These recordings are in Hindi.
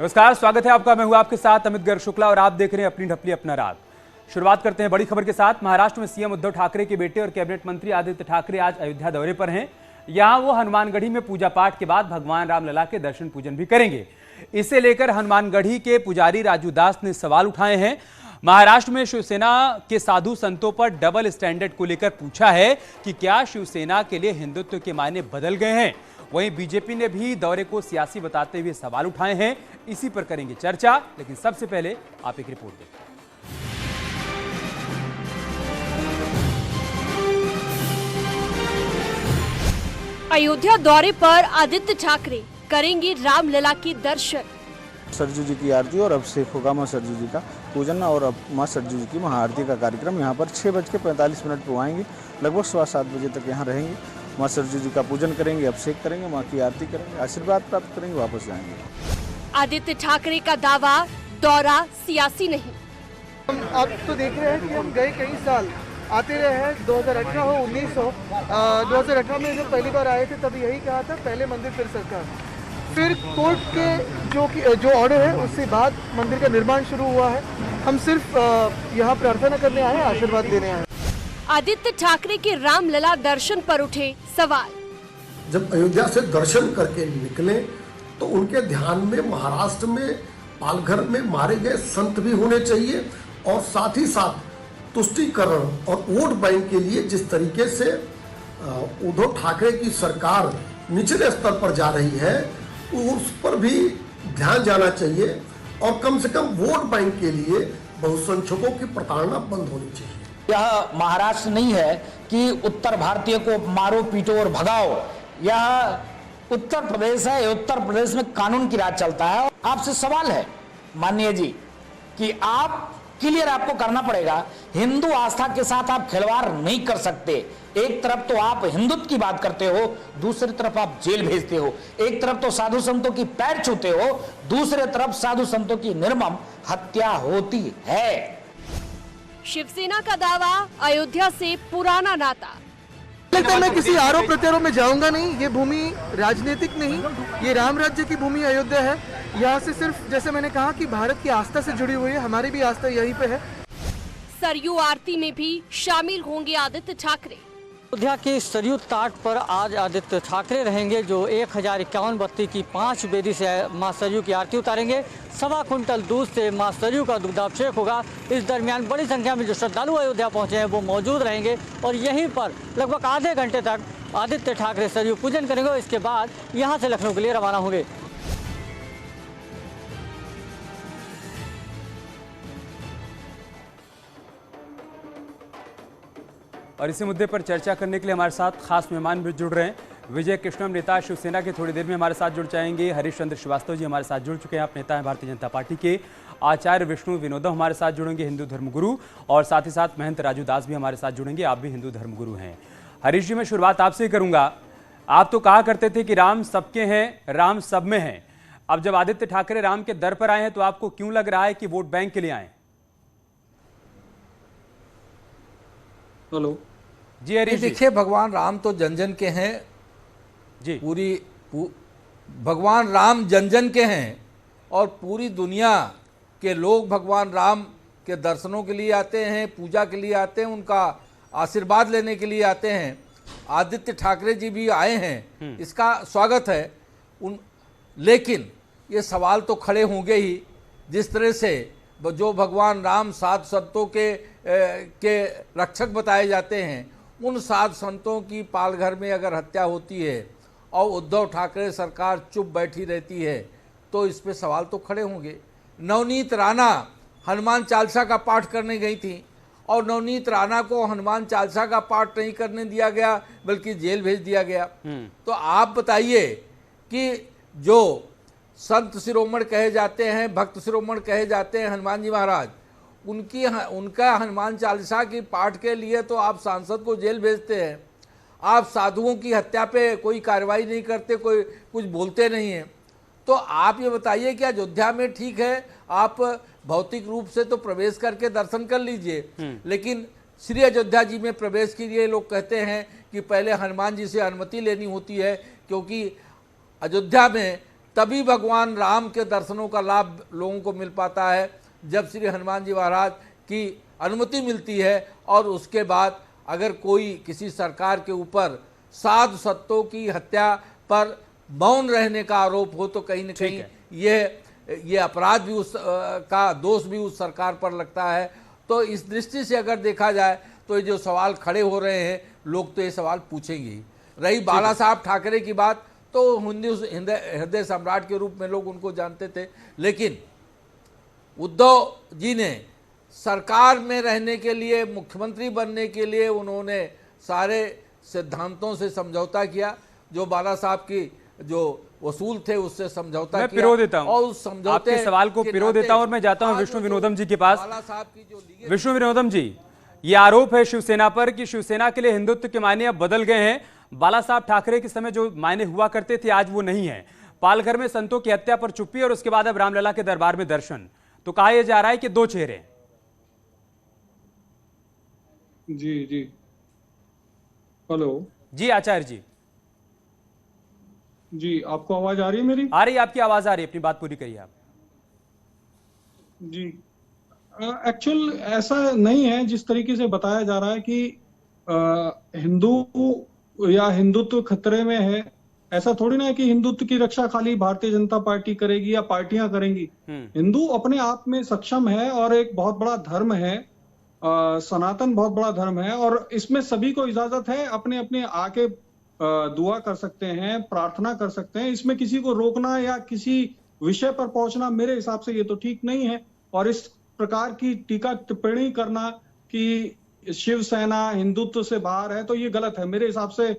नमस्कार, स्वागत है आपका। मैं हूं आपके साथ अमित गर्ग शुक्ला और आप देख रहे हैं अपनी ढपली अपना राज। शुरुआत करते हैं बड़ी खबर के साथ। महाराष्ट्र में सीएम उद्धव ठाकरे के बेटे और कैबिनेट मंत्री आदित्य ठाकरे आज अयोध्या दौरे पर हैं। यहां वो हनुमानगढ़ी में पूजा पाठ के बाद भगवान रामलला के दर्शन पूजन भी करेंगे। इसे लेकर हनुमानगढ़ी के पुजारी राजू दास ने सवाल उठाए हैं। महाराष्ट्र में शिवसेना के साधु संतों पर डबल स्टैंडर्ड को लेकर पूछा है कि क्या शिवसेना के लिए हिंदुत्व के मायने बदल गए हैं। वहीं बीजेपी ने भी दौरे को सियासी बताते हुए सवाल उठाए हैं। इसी पर करेंगे चर्चा, लेकिन सबसे पहले आप एक रिपोर्ट देखें। अयोध्या दौरे पर आदित्य ठाकरे करेंगे रामलला की दर्शन। सरजू जी की आरती और अभिषेक होगा मां सरजू जी का पूजन और अब मां सरजू जी की महाआरती का कार्यक्रम यहाँ पर 6:45 पर आएंगे। लगभग 7:15 बजे तक यहाँ रहेंगे। मां सरजू जी का पूजन करेंगे, अभिषेक करेंगे, मां की आरती करेंगे, आशीर्वाद प्राप्त करेंगे, वापस जाएंगे। आदित्य ठाकरे का दावा, दौरा सियासी नहीं। हम अब तो देख रहे हैं कि हम गए कई साल आते रहे हैं, 2018 हो 19 हो। 2018 में जब पहली बार आए थे तब यही कहा था, पहले मंदिर फिर सरकार। फिर कोर्ट के जो ऑर्डर है उससे बाद मंदिर का निर्माण शुरू हुआ है। हम सिर्फ यहाँ प्रार्थना करने आए हैं, आशीर्वाद देने आए हैं। आदित्य ठाकरे के रामलला दर्शन पर उठे सवाल। जब अयोध्या से दर्शन करके निकले तो उनके ध्यान में महाराष्ट्र में पालघर में मारे गए संत भी होने चाहिए और साथ ही साथ तुष्टीकरण और वोट बैंक के लिए जिस तरीके से उद्धव ठाकरे की सरकार निचले स्तर पर जा रही है उस पर भी ध्यान जाना चाहिए और कम से कम वोट बैंक के लिए बहुसंख्यकों की प्रताड़ना बंद होनी चाहिए। यह महाराष्ट्र नहीं है कि उत्तर भारतीय को मारो पीटो और भगाओ। यह उत्तर प्रदेश है। उत्तर प्रदेश में कानून की राज चलता है। आपसे सवाल है माननीय जी कि आप क्लियर आपको करना पड़ेगा, हिंदू आस्था के साथ आप खिलवाड़ नहीं कर सकते। एक तरफ तो आप हिंदुत्व की बात करते हो, दूसरी तरफ आप जेल भेजते हो। एक तरफ तो साधु संतों की पैर छूते हो, दूसरी तरफ साधु संतों की निर्मम हत्या होती है। शिवसेना का दावा, अयोध्या से पुराना नाता। लगता है मैं किसी आरोप प्रत्यारोप में जाऊंगा नहीं। ये भूमि राजनीतिक नहीं, ये राम राज्य की भूमि अयोध्या है। यहाँ से सिर्फ जैसे मैंने कहा कि भारत की आस्था से जुड़ी हुई है, हमारी भी आस्था यहीं पे है। सरयू आरती में भी शामिल होंगे आदित्य ठाकरे। अयोध्या के सरयू तट पर आज आदित्य ठाकरे रहेंगे, जो 1051 बत्ती की 5 बेदी से मां सरयू की आरती उतारेंगे। 1.25 कुंटल दूध से मां सरयू का दुग्धाभिषेक होगा। इस दरमियान बड़ी संख्या में जो श्रद्धालु अयोध्या पहुंचे हैं वो मौजूद रहेंगे और यहीं पर लगभग आधे घंटे तक आदित्य ठाकरे सरयू पूजन करेंगे। इसके बाद यहाँ से लखनऊ के लिए रवाना होंगे। और इसी मुद्दे पर चर्चा करने के लिए हमारे साथ खास मेहमान भी जुड़ रहे हैं। विजय कृष्णम, नेता शिवसेना के, थोड़ी देर में हमारे साथ जुड़ जाएंगे। हरीश चंद्र श्रीवास्तव जी हमारे साथ जुड़ चुके हैं, आप नेता हैं भारतीय जनता पार्टी के। आचार्य विष्णु विनोदम हमारे साथ जुड़ेंगे, हिंदू धर्मगुरु। और साथ ही साथ महंत राजू दास भी हमारे साथ जुड़ेंगे, आप भी हिंदू धर्मगुरु हैं। हरीश जी, मैं शुरुआत आपसे ही करूंगा। आप तो कहा करते थे कि राम सबके हैं, राम सब में है। अब जब आदित्य ठाकरे राम के दर पर आए हैं तो आपको क्यों लग रहा है कि वोट बैंक के लिए आए? हेलो जी हरीश, देखिए, भगवान राम तो जन जन के हैं जी। भगवान राम जन जन के हैं और पूरी दुनिया के लोग भगवान राम के दर्शनों के लिए आते हैं, पूजा के लिए आते हैं, उनका आशीर्वाद लेने के लिए आते हैं। आदित्य ठाकरे जी भी आए हैं, इसका स्वागत है। लेकिन ये सवाल तो खड़े होंगे ही, जिस तरह से जो भगवान राम साधु संतों के रक्षक बताए जाते हैं, उन साधु संतों की पालघर में अगर हत्या होती है और उद्धव ठाकरे सरकार चुप बैठी रहती है तो इस पे सवाल तो खड़े होंगे। नवनीत राणा हनुमान चालीसा का पाठ करने गई थी और नवनीत राणा को हनुमान चालीसा का पाठ नहीं करने दिया गया बल्कि जेल भेज दिया गया। तो आप बताइए कि जो संत शिरोमणि कहे जाते हैं, भक्त शिरोमणि कहे जाते हैं हनुमान जी महाराज, उनका हनुमान चालीसा की पाठ के लिए तो आप सांसद को जेल भेजते हैं। आप साधुओं की हत्या पे कोई कार्रवाई नहीं करते, कोई कुछ बोलते नहीं हैं। तो आप ये बताइए कि अयोध्या में ठीक है, आप भौतिक रूप से तो प्रवेश करके दर्शन कर लीजिए, लेकिन श्री अयोध्या जी में प्रवेश के लिए लोग कहते हैं कि पहले हनुमान जी से अनुमति लेनी होती है, क्योंकि अयोध्या में तभी भगवान राम के दर्शनों का लाभ लोगों को मिल पाता है जब श्री हनुमान जी महाराज की अनुमति मिलती है। और उसके बाद अगर कोई किसी सरकार के ऊपर साधु संतों की हत्या पर मौन रहने का आरोप हो तो कहीं न कहीं ये अपराध भी उस का दोष भी उस सरकार पर लगता है। तो इस दृष्टि से अगर देखा जाए तो ये जो सवाल खड़े हो रहे हैं, लोग तो ये सवाल पूछेंगे ही। रही बाला साहब ठाकरे की बात, तो हृदय सम्राट के रूप में लोग उनको जानते थे, लेकिन उद्धव जी ने सरकार में रहने के लिए, मुख्यमंत्री बनने के लिए उन्होंने सारे सिद्धांतों से समझौता किया। जो बाला साहब की जो वसूल थे उससे समझौता किया। पिरो देता हूं और उस समझौते आपके सवाल को पिरो देता हूं और मैं जाता हूं विष्णु विनोदम जी के पास। विष्णु विनोदम जी, ये आरोप है शिवसेना पर कि शिवसेना के लिए हिंदुत्व के मायने अब बदल गए हैं। बाला साहब ठाकरे के समय जो मायने हुआ करते थे आज वो नहीं है। पालघर में संतों की हत्या पर चुप्पी और उसके बाद अब रामलला के दरबार में दर्शन। तो कहा यह जा रहा है कि दो चेहरे। जी जी, हेलो जी आचार्य जी। जी, आपको आवाज आ रही है मेरी? आ रही है, आपकी आवाज आ रही है, अपनी बात पूरी करिए आप। जी, एक्चुअल ऐसा नहीं है जिस तरीके से बताया जा रहा है कि हिंदू या हिंदुत्व खतरे में है। ऐसा थोड़ी ना है कि हिंदुत्व की रक्षा खाली भारतीय जनता पार्टी करेगी या पार्टियां करेंगी। हिंदू अपने आप में सक्षम है और एक बहुत बड़ा धर्म है, सनातन बहुत बड़ा धर्म है, और इसमें सभी को इजाजत है अपने अपने आके दुआ कर सकते हैं, प्रार्थना कर सकते हैं। इसमें किसी को रोकना या किसी विषय पर पहुंचना मेरे हिसाब से ये तो ठीक नहीं है। और इस प्रकार की टीका टिप्पणी करना कि शिवसेना हिंदुत्व से बाहर है तो ये गलत है। मेरे हिसाब से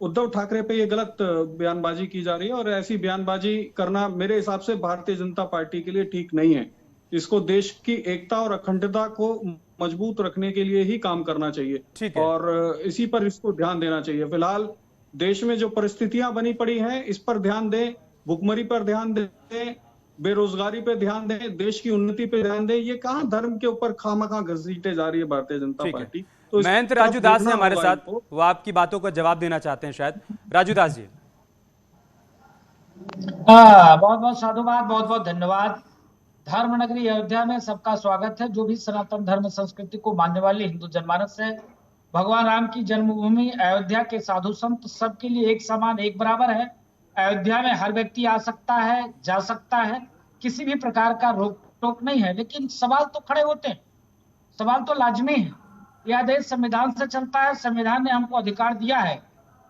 उद्धव ठाकरे पे ये गलत बयानबाजी की जा रही है और ऐसी बयानबाजी करना मेरे हिसाब से भारतीय जनता पार्टी के लिए ठीक नहीं है। इसको देश की एकता और अखंडता को मजबूत रखने के लिए ही काम करना चाहिए और इसी पर इसको ध्यान देना चाहिए। फिलहाल देश में जो परिस्थितियां बनी पड़ी हैं इस पर ध्यान दें, भुखमरी पर ध्यान दें, बेरोजगारी पे ध्यान दें, देश की उन्नति पे ध्यान दें। ये कहां धर्म के ऊपर खामखा घसीटे जा रही है भारतीय जनता पार्टी। तो महंत राजू दास ने हमारे साथ, वो आपकी बातों का जवाब देना चाहते हैं शायद। राजू दास जी। बहुत बहुत साधुवाद, बहुत बहुत धन्यवाद। धर्म नगरी अयोध्या में सबका स्वागत है। जो भी सनातन धर्म संस्कृति को मानने वाले हिंदू जनमानस है, भगवान राम की जन्मभूमि अयोध्या के साधु संत सबके लिए एक समान, एक बराबर है। अयोध्या में हर व्यक्ति आ सकता है, जा सकता है, किसी भी प्रकार का रोक टोक नहीं है। लेकिन सवाल तो खड़े होते हैं, सवाल तो लाजमी है। यह देश संविधान से चलता है, संविधान ने हमको अधिकार दिया है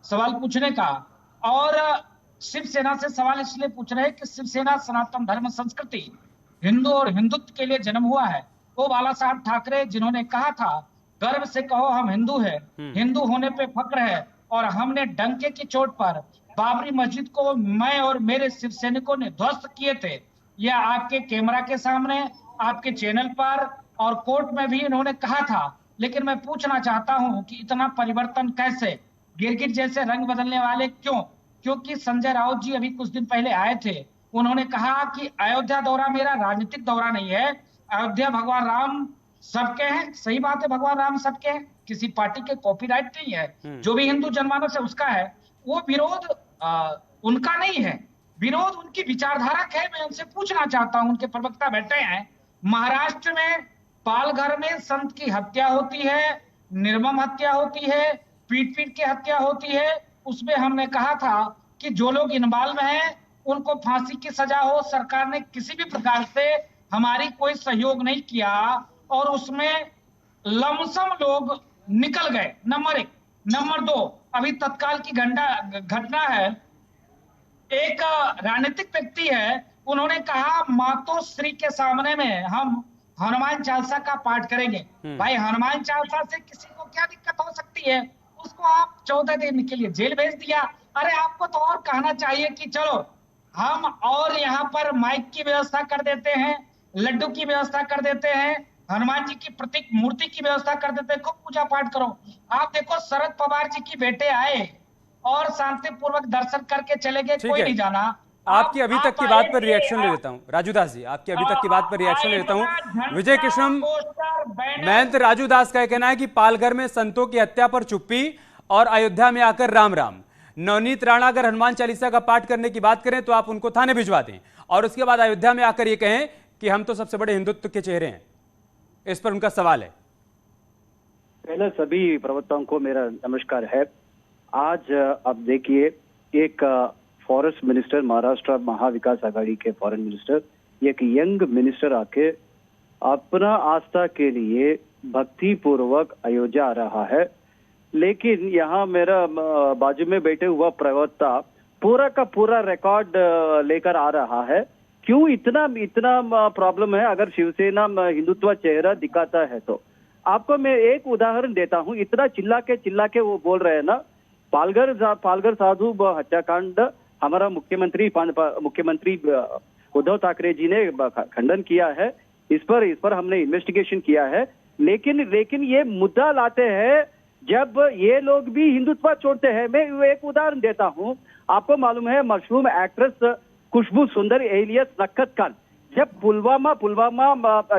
सवाल पूछने का। और शिवसेना से सवाल इसलिए पूछ रहे हैं कि शिवसेना सनातन धर्म संस्कृति, हिंदू और हिंदुत्व के लिए जन्म हुआ है। वो बाला साहब ठाकरे जिन्होंने कहा था गर्व से कहो हम हिंदू है, हिंदू होने पे फक्र है, और हमने डंके की चोट पर बाबरी मस्जिद को मैं और मेरे शिव सैनिकों ने ध्वस्त किए थे। यह आपके कैमरा के सामने, आपके चैनल पर और कोर्ट में भी इन्होंने कहा था। लेकिन मैं पूछना चाहता हूं कि इतना परिवर्तन कैसे? गिरगिट जैसे रंग बदलने वाले क्यों? क्योंकि संजय राउत जी अभी कुछ दिन पहले आए थे, उन्होंने कहा कि अयोध्या दौरा मेरा राजनीतिक दौरा नहीं है, अयोध्या भगवान राम सबके हैं। सही बात है, भगवान राम सबके हैं, किसी पार्टी के कॉपीराइट नहीं है। जो भी हिंदू जनमानस है उसका है। वो विरोध उनका नहीं है, विरोध उनकी विचारधारा है। मैं उनसे पूछना चाहता हूं, उनके प्रवक्ता बैठे हैं, महाराष्ट्र में पालघर में संत की हत्या होती है, निर्मम हत्या होती है, पीट पीट के हत्या होती है। उसमें हमने कहा था कि जो लोग इन्वॉल्व हैं उनको फांसी की सजा हो। सरकार ने किसी भी प्रकार से हमारी कोई सहयोग नहीं किया और उसमें लमसम लोग निकल गए। नंबर 1। नंबर 2, अभी तत्काल की घटना है, एक राजनीतिक व्यक्ति है, उन्होंने कहा मातोश्री के सामने में हम हनुमान चालीसा का पाठ करेंगे। भाई हनुमान चालीसा से किसी को क्या दिक्कत हो सकती है? उसको आप 14 दिन के लिए जेल भेज दिया। अरे आपको तो और कहना चाहिए कि चलो हम और यहाँ पर माइक की व्यवस्था कर देते हैं, लड्डू की व्यवस्था कर देते हैं, हनुमान जी की प्रतीक मूर्ति की व्यवस्था कर देते हैं, खूब पूजा पाठ करो। आप देखो शरद पवार जी की बेटे आए और शांतिपूर्वक दर्शन करके चले गए, कोई नहीं जाना। आपकी अभी तक की बात पर रिएक्शन ले लेता हूं राजू दास जी, आपकी अभी तक की बात पर रिएक्शन ले लेता हूं। विजय कृष्ण, महंत राजू दास का कहना है कि पालघर में संतों की हत्या पर चुप्पी और अयोध्या में आकर राम राम। नवनीत राणा अगर हनुमान चालीसा का पाठ करने की बात करें तो आप उनको थाने भिजवा दें और उसके बाद अयोध्या में आकर ये कहें कि हम तो सबसे बड़े हिंदुत्व के चेहरे हैं। इस पर उनका सवाल है। पहले सभी प्रवक्ताओं को मेरा नमस्कार है। आज अब देखिए, एक फॉरेस्ट मिनिस्टर, महाराष्ट्र महाविकास आघाड़ी के फॉरेन मिनिस्टर, एक यंग मिनिस्टर आके अपना आस्था के लिए भक्ति पूर्वक अयोध्या आ रहा है, लेकिन यहाँ मेरा बाजू में बैठे हुआ प्रवक्ता पूरा का पूरा रिकॉर्ड लेकर आ रहा है। क्यों इतना प्रॉब्लम है? अगर शिवसेना हिंदुत्व चेहरा दिखाता है तो आपको मैं एक उदाहरण देता हूँ। इतना चिल्ला के वो बोल रहे हैं ना, पालघर साधु हत्याकांड हमारा मुख्यमंत्री उद्धव ठाकरे जी ने खंडन किया है। इस पर हमने इन्वेस्टिगेशन किया है, लेकिन ये मुद्दा लाते हैं जब ये लोग भी हिंदुत्व छोड़ते हैं। मैं एक उदाहरण देता हूँ, आपको मालूम है मशरूम एक्ट्रेस खुशबू सुंदर एलियस नक्कत खान, जब पुलवामा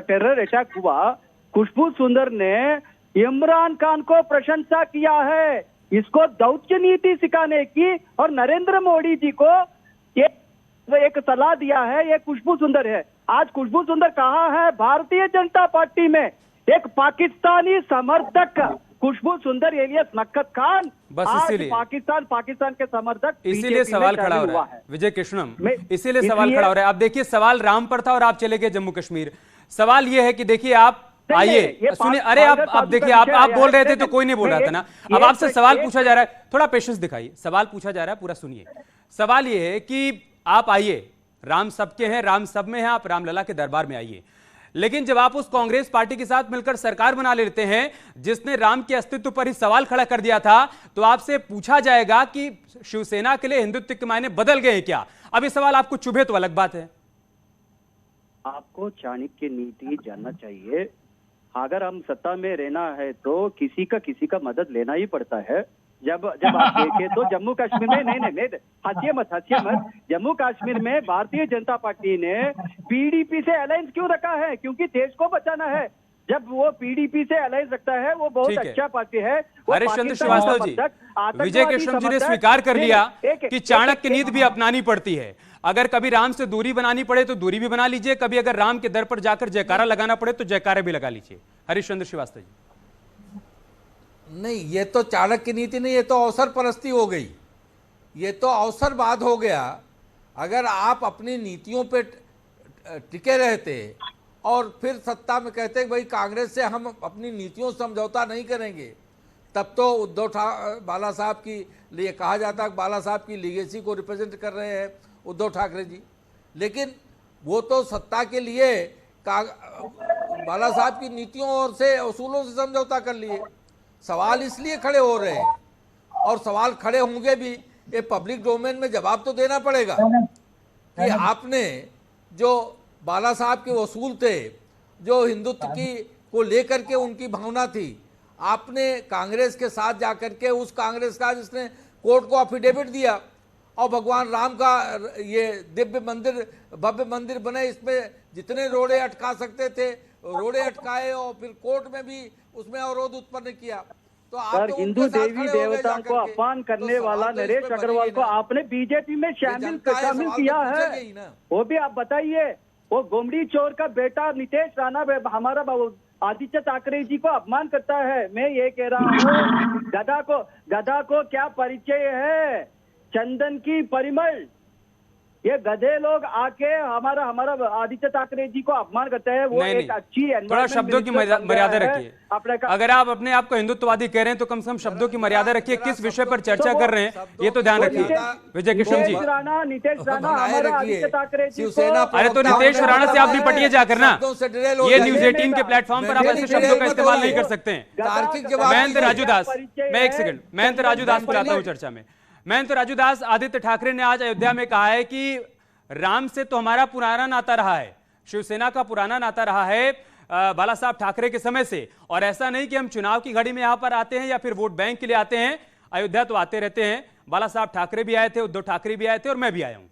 टेरर अटैक हुआ, खुशबू सुंदर ने इमरान खान को प्रशंसा किया है, इसको दौत्य नीति सिखाने की, और नरेंद्र मोदी जी को एक सलाह दिया है। ये खुशबू सुंदर है। आज खुशबू सुंदर कहाँ है? भारतीय जनता पार्टी में। एक पाकिस्तानी समर्थक खुशबू सुंदर एलियस नक्कत खान बस आज इसीलिए पाकिस्तान के समर्थक, इसीलिए सवाल खड़ा हो रहा है विजय कृष्णम, इसीलिए सवाल खड़ा हो रहा है। आप देखिए, सवाल राम पर था और आप चले गए जम्मू कश्मीर। सवाल यह है कि देखिए, आप आइए सुनिए। अरे आप देखिए, आप बोल रहे थे तो कोई नहीं बोल रहा था ना। अब आपसे सवाल पूछा जा रहा है, थोड़ा पेशेंस दिखाइए। सवाल पूछा जा रहा है, पूरा सुनिए। सवाल यह है कि आप आइए, राम सबके हैं, राम सब में है, आप रामलला के दरबार में आइए। लेकिन जब आप उस कांग्रेस पार्टी के साथ मिलकर सरकार बना लेते हैं जिसने राम के अस्तित्व पर ही सवाल खड़ा कर दिया था, तो आपसे पूछा जाएगा कि शिवसेना के लिए हिंदुत्व के मायने बदल गए क्या? अब ये सवाल आपको चुभे तो अलग बात है। आपको चाणक्य नीति जानना चाहिए। अगर हम सत्ता में रहना है तो किसी का मदद लेना ही पड़ता है। जब आप देखें तो जम्मू कश्मीर में नहीं हंसिए मत, जम्मू कश्मीर में भारतीय जनता पार्टी ने पीडीपी से अलायंस क्यों रखा है? क्योंकि देश को बचाना है। जब वो पीडीपी से अलायंस रखता है, वो बहुत अच्छा पार्टी है। हरिश्चंद्र श्रीवास्तव जी, विजय कृष्णम जी ने स्वीकार कर लिया कि चाणक्य नीति भी अपनानी पड़ती है। अगर कभी राम से दूरी बनानी पड़े तो दूरी भी बना लीजिए, कभी अगर राम के दर पर जाकर जयकारा लगाना पड़े तो जयकारा भी लगा लीजिए। हरिश्चंद्र श्रीवास्तव जी, नहीं, ये तो चाणक्य नीति नहीं, ये तो अवसर परस्ती हो गई, ये तो अवसरवाद हो गया। अगर आप अपनी नीतियों पे टिके रहते और फिर सत्ता में कहते कि भाई कांग्रेस से हम अपनी नीतियों से समझौता नहीं करेंगे, तब तो बाला साहब की लिए कहा जाता है बाला साहब की लीगेसी को रिप्रेजेंट कर रहे हैं उद्धव ठाकरे जी। लेकिन वो तो सत्ता के लिए बाला साहब की नीतियों और से असूलों से समझौता कर लिए। सवाल इसलिए खड़े हो रहे हैं, और सवाल खड़े होंगे भी, ये पब्लिक डोमेन में जवाब तो देना पड़ेगा कि आपने जो बाला साहब के वसूल थे, जो हिंदुत्व की को लेकर के उनकी भावना थी, आपने कांग्रेस के साथ जाकर के उस कांग्रेस का जिसने कोर्ट को अफिडेविट दिया और भगवान राम का ये दिव्य मंदिर, भव्य मंदिर बने, इसमें जितने रोड़े अटका सकते थे रोड़े अटकाए और फिर कोर्ट में भी उसमें अवरोध उत्पन्न किया। तो आप तो हिंदू देवी देवताओं को अपमान करने वाला नरेश अग्रवाल को आपने बीजेपी में शामिल किया है, वो भी आप बताइए। वो गोमड़ी चोर का बेटा नितेश राणा हमारा आदित्य ठाकरे जी को अपमान करता है। मैं ये कह रहा हूँ, गधा को क्या परिचय है चंदन की परिमल। ये गधे लोग आके हमारा आदित्य ठाकरे जी को अपमान करते हैं। वो एक अच्छी थोड़ा शब्दों की मर्यादा रखिए। अगर आप अपने आप को हिंदुत्ववादी कह रहे हैं तो कम से कम शब्दों की मर्यादा रखिए। किस विषय पर चर्चा कर रहे हैं ये तो ध्यान रखिए। विजय कृष्ण जी, नितेश राणा हमारा आदित्य ठाकरे जी को, अरे तो नितेश राणा से आप निपटिए जाकर ना। ये न्यूज 18 के प्लेटफॉर्म पर आप ऐसे शब्दों का इस्तेमाल नहीं कर सकते हैं। महेंद्र राजू दास, मैं एक सेकंड, महेंद्र राजू दास बुलाता हूँ चर्चा में। महेंद्र राजू दास, आदित्य ठाकरे ने आज अयोध्या में कहा है कि राम से तो हमारा पुराना नाता रहा है, शिवसेना का पुराना नाता रहा है बाला साहब ठाकरे के समय से, और ऐसा नहीं कि हम चुनाव की घड़ी में यहां पर आते हैं या फिर वोट बैंक के लिए आते हैं। अयोध्या तो आते रहते हैं। बाला साहब ठाकरे भी आए थे, उद्धव ठाकरे भी आए थे और मैं भी आया हूं।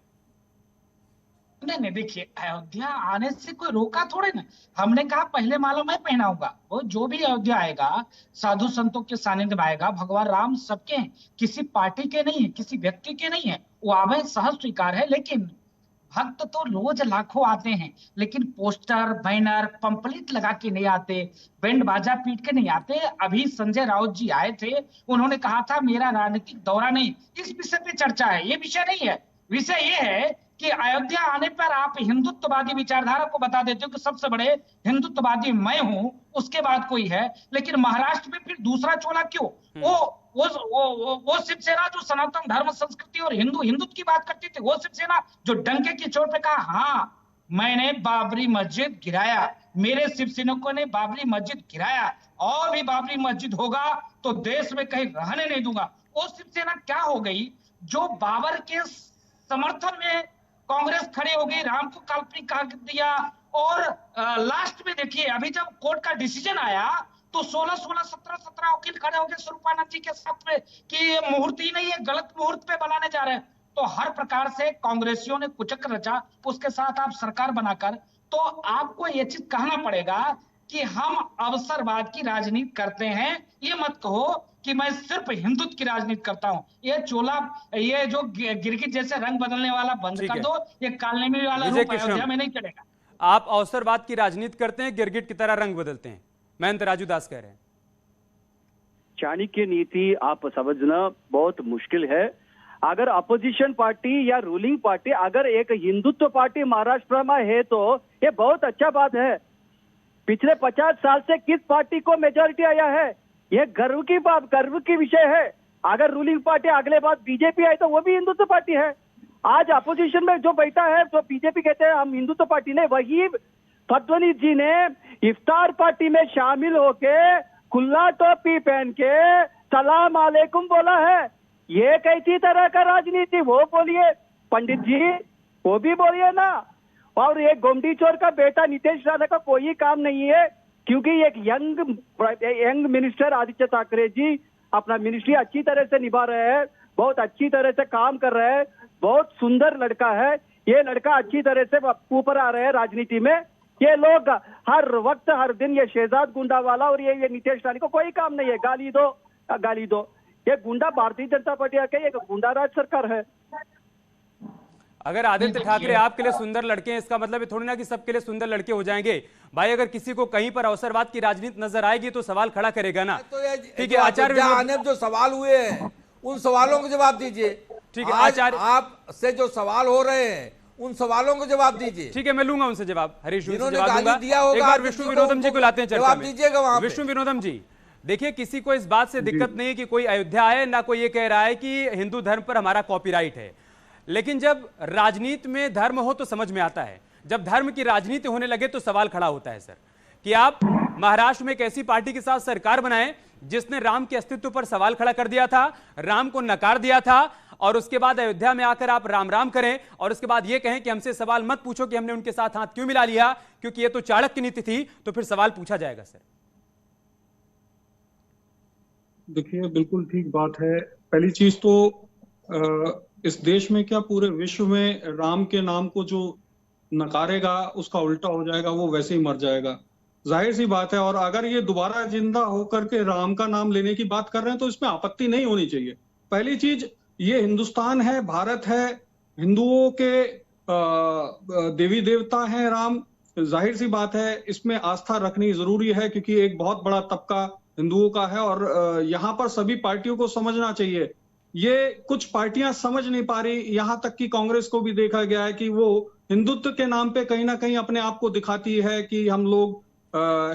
नहीं देखिए, अयोध्या आने से कोई रोका थोड़े ना। हमने कहा पहले माला मैं पहनाऊंगा। वो जो भी अयोध्या आएगा साधु संतों के सानिध्य में आएगा। भगवान राम सबके हैं, किसी पार्टी के नहीं है, किसी व्यक्ति के नहीं है। वो आवे सहज स्वीकार है। लेकिन भक्त तो रोज लाखों आते हैं, लेकिन पोस्टर बैनर पंपलेट लगा के नहीं आते, बैंड बाजा पीट के नहीं आते। अभी संजय राउत जी आए थे, उन्होंने कहा था मेरा राजनीतिक दौरा नहीं, इस विषय पे चर्चा है। ये विषय नहीं है। विषय ये है कि अयोध्या आने पर आप हिंदुत्ववादी विचारधारा को बता देते हो कि सबसे बड़े हिंदुत्ववादी मैं हूं, उसके बाद कोई है। लेकिन महाराष्ट्र में फिर दूसरा चोला क्यों? वो शिवसेना जो सनातन धर्म संस्कृति और हिंदुत्व की बात करती थी, वो शिवसेना जो डंके की चोट पे कहा हाँ मैंने बाबरी मस्जिद गिराया, मेरे शिवसैनिकों ने बाबरी मस्जिद गिराया, और भी बाबरी मस्जिद होगा तो देश में कहीं रहने नहीं दूंगा। वो शिवसेना क्या हो गई जो बाबर के समर्थन में कांग्रेस खड़े हो गई, राम को काल्पनिक कहा दिया। और लास्ट में देखिए, अभी जब कोर्ट का डिसीजन आया तो 17 वकील खड़े हो गए स्वरूपानंद जी के साथ में कि मुहूर्त ही नहीं है, गलत मुहूर्त पे बनाने जा रहे हैं। तो हर प्रकार से कांग्रेसियों ने कुचक रचा, उसके साथ आप सरकार बनाकर, तो आपको ये चीज कहना पड़ेगा कि हम अवसरवाद की राजनीति करते हैं। ये मत कहो कि मैं सिर्फ हिंदुत्व की राजनीति करता हूं। ये चोला, ये जो गिरगिट जैसे रंग बदलने वाला बंद कर दो। ये कालनेमी वाला रूप अयोध्या में नहीं चलेगा। आप अवसरवाद की राजनीति करते हैं, गिरगिट की तरह रंग बदलते हैं, महंत राजू दास कह रहे हैं। चाणक्य नीति आप समझना बहुत मुश्किल है। अगर अपोजिशन पार्टी या रूलिंग पार्टी अगर एक हिंदुत्व पार्टी महाराष्ट्र में है तो ये बहुत अच्छा बात है। पिछले 50 साल से किस पार्टी को मेजोरिटी आया है, ये गर्व की बात, गर्व की विषय है। अगर रूलिंग पार्टी अगले बार बीजेपी आई तो वो भी हिंदुत्व पार्टी है। आज अपोजिशन में जो बैठा है तो बीजेपी कहते हैं हम हिंदुत्व पार्टी ने, वही फडणवीस जी ने इफ्तार पार्टी में शामिल होके खुला टोपी पहन के सलाम अलैकुम बोला है। ये कैसी तरह का राजनीति, वो बोलिए पंडित जी, वो भी बोलिए ना। और ये गोमती चोर का बेटा नीतीश राणा का कोई काम नहीं है, क्योंकि एक यंग मिनिस्टर आदित्य ठाकरे जी अपना मिनिस्ट्री अच्छी तरह से निभा रहे हैं, बहुत अच्छी तरह से काम कर रहे हैं, बहुत सुंदर लड़का है। ये लड़का अच्छी तरह से ऊपर आ रहे हैं राजनीति में। ये लोग हर वक्त हर दिन ये शहजाद गुंडा वाला और ये नीतीश राणा को कोई काम नहीं है, गाली दो गाली दो। ये गुंडा भारतीय जनता पार्टी के एक गुंडा राज सरकार है। अगर आदित्य ठाकरे आपके लिए सुंदर लड़के हैं, इसका मतलब ये थोड़ी ना कि सबके लिए सुंदर लड़के हो जाएंगे। भाई अगर किसी को कहीं पर अवसरवाद की राजनीति नजर आएगी तो सवाल खड़ा करेगा ना। ठीक है, आचार्य आने जो सवाल हुए हैं उन सवालों को जवाब दीजिए। ठीक है, आचार्य आपसे जो सवाल हो रहे हैं उन सवालों को जवाब दीजिए। ठीक है, मैं लूंगा उनसे जवाब। हरीश जी जिन्होंने गाली दिया होगा, एक बार विष्णु विनोदम जी को लाते हैं चर्चा में। दीजिएगा वहां पे। विष्णु विनोदम जी, देखिए किसी को इस बात से दिक्कत नहीं है कि कोई अयोध्या आए, ना कोई ये कह रहा है कि हिंदू धर्म पर हमारा कॉपीराइट है। लेकिन जब राजनीति में धर्म हो तो समझ में आता है, जब धर्म की राजनीति होने लगे तो सवाल खड़ा होता है सर, कि आप महाराष्ट्र में एक ऐसी पार्टी के साथ सरकार बनाएं जिसने राम के अस्तित्व पर सवाल खड़ा कर दिया था, राम को नकार दिया था, और उसके बाद अयोध्या में आकर आप राम राम करें और उसके बाद यह कहें कि हमसे सवाल मत पूछो कि हमने उनके साथ हाथ क्यों मिला लिया, क्योंकि यह तो चाणक्य नीति थी। तो फिर सवाल पूछा जाएगा सर। देखिए बिल्कुल ठीक बात है। पहली चीज तो इस देश में क्या पूरे विश्व में राम के नाम को जो नकारेगा उसका उल्टा हो जाएगा, वो वैसे ही मर जाएगा, जाहिर सी बात है। और अगर ये दोबारा जिंदा होकर के राम का नाम लेने की बात कर रहे हैं तो इसमें आपत्ति नहीं होनी चाहिए। पहली चीज, ये हिंदुस्तान है, भारत है, हिंदुओं के देवी देवता हैं राम, जाहिर सी बात है इसमें आस्था रखनी जरूरी है, क्योंकि एक बहुत बड़ा तबका हिंदुओं का है। और यहाँ पर सभी पार्टियों को समझना चाहिए। ये कुछ पार्टियां समझ नहीं पा रही, यहां तक कि कांग्रेस को भी देखा गया है कि वो हिंदुत्व के नाम पे कहीं ना कहीं अपने आप को दिखाती है कि हम लोग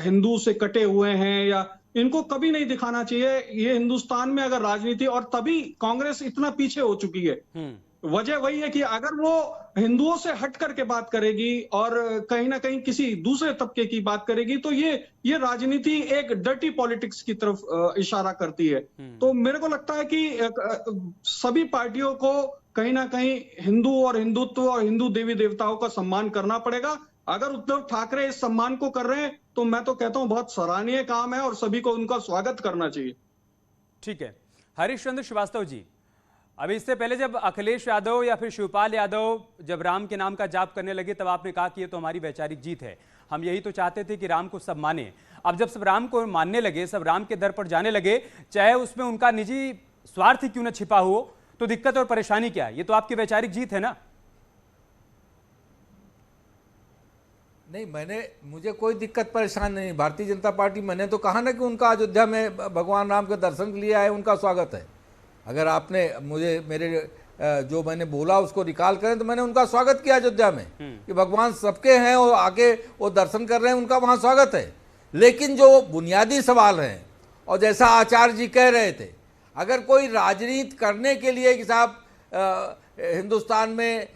हिंदू से कटे हुए हैं, या इनको कभी नहीं दिखाना चाहिए। ये हिंदुस्तान में अगर राजनीति, और तभी कांग्रेस इतना पीछे हो चुकी है। वजह वही है कि अगर वो हिंदुओं से हट करके बात करेगी और कहीं ना कहीं किसी दूसरे तबके की बात करेगी तो ये राजनीति एक डर्टी पॉलिटिक्स की तरफ इशारा करती है। तो मेरे को लगता है कि सभी पार्टियों को कहीं ना कहीं हिंदू और हिंदुत्व और हिंदू देवी देवताओं का सम्मान करना पड़ेगा। अगर उद्धव ठाकरे इस सम्मान को कर रहे हैं तो मैं तो कहता हूं बहुत सराहनीय काम है और सभी को उनका स्वागत करना चाहिए। ठीक है, हरीश चंद्र श्रीवास्तव जी, अभी इससे पहले जब अखिलेश यादव या फिर शिवपाल यादव जब राम के नाम का जाप करने लगे तब आपने कहा कि ये तो हमारी वैचारिक जीत है, हम यही तो चाहते थे कि राम को सब माने। अब जब सब राम को मानने लगे, सब राम के दर पर जाने लगे, चाहे उसमें उनका निजी स्वार्थ ही क्यों न छिपा हो, तो दिक्कत और परेशानी क्या है? ये तो आपकी वैचारिक जीत है ना। नहीं, मुझे कोई दिक्कत परेशान नहीं। भारतीय जनता पार्टी, मैंने तो कहा ना कि उनका अयोध्या में भगवान राम के दर्शन के लिए आए, उनका स्वागत है। अगर आपने मुझे मेरे जो मैंने बोला उसको रिकॉल करें तो मैंने उनका स्वागत किया अयोध्या में कि भगवान सबके हैं और आके वो दर्शन कर रहे हैं, उनका वहाँ स्वागत है। लेकिन जो बुनियादी सवाल हैं, और जैसा आचार्य जी कह रहे थे, अगर कोई राजनीति करने के लिए कि साहब हिंदुस्तान में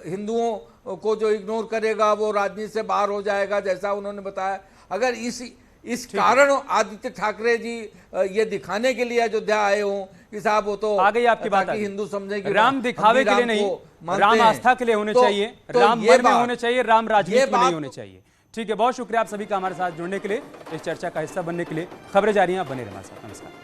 हिंदुओं को जो इग्नोर करेगा वो राजनीति से बाहर हो जाएगा, जैसा उन्होंने बताया, अगर इस कारण आदित्य ठाकरे जी ये दिखाने के लिए अयोध्या आए हों कि साहब वो तो आ गई आपकी बात, हिंदू समझे कि राम दिखावे के लिए नहीं, राम आस्था के लिए होने चाहिए, राम मन में होने चाहिए, राम राजनीति में नहीं होने चाहिए। ठीक है, बहुत शुक्रिया आप सभी का हमारे साथ जुड़ने के लिए, इस चर्चा का हिस्सा बनने के लिए। खबरें जारी हैं, आप बने रहना। नमस्कार।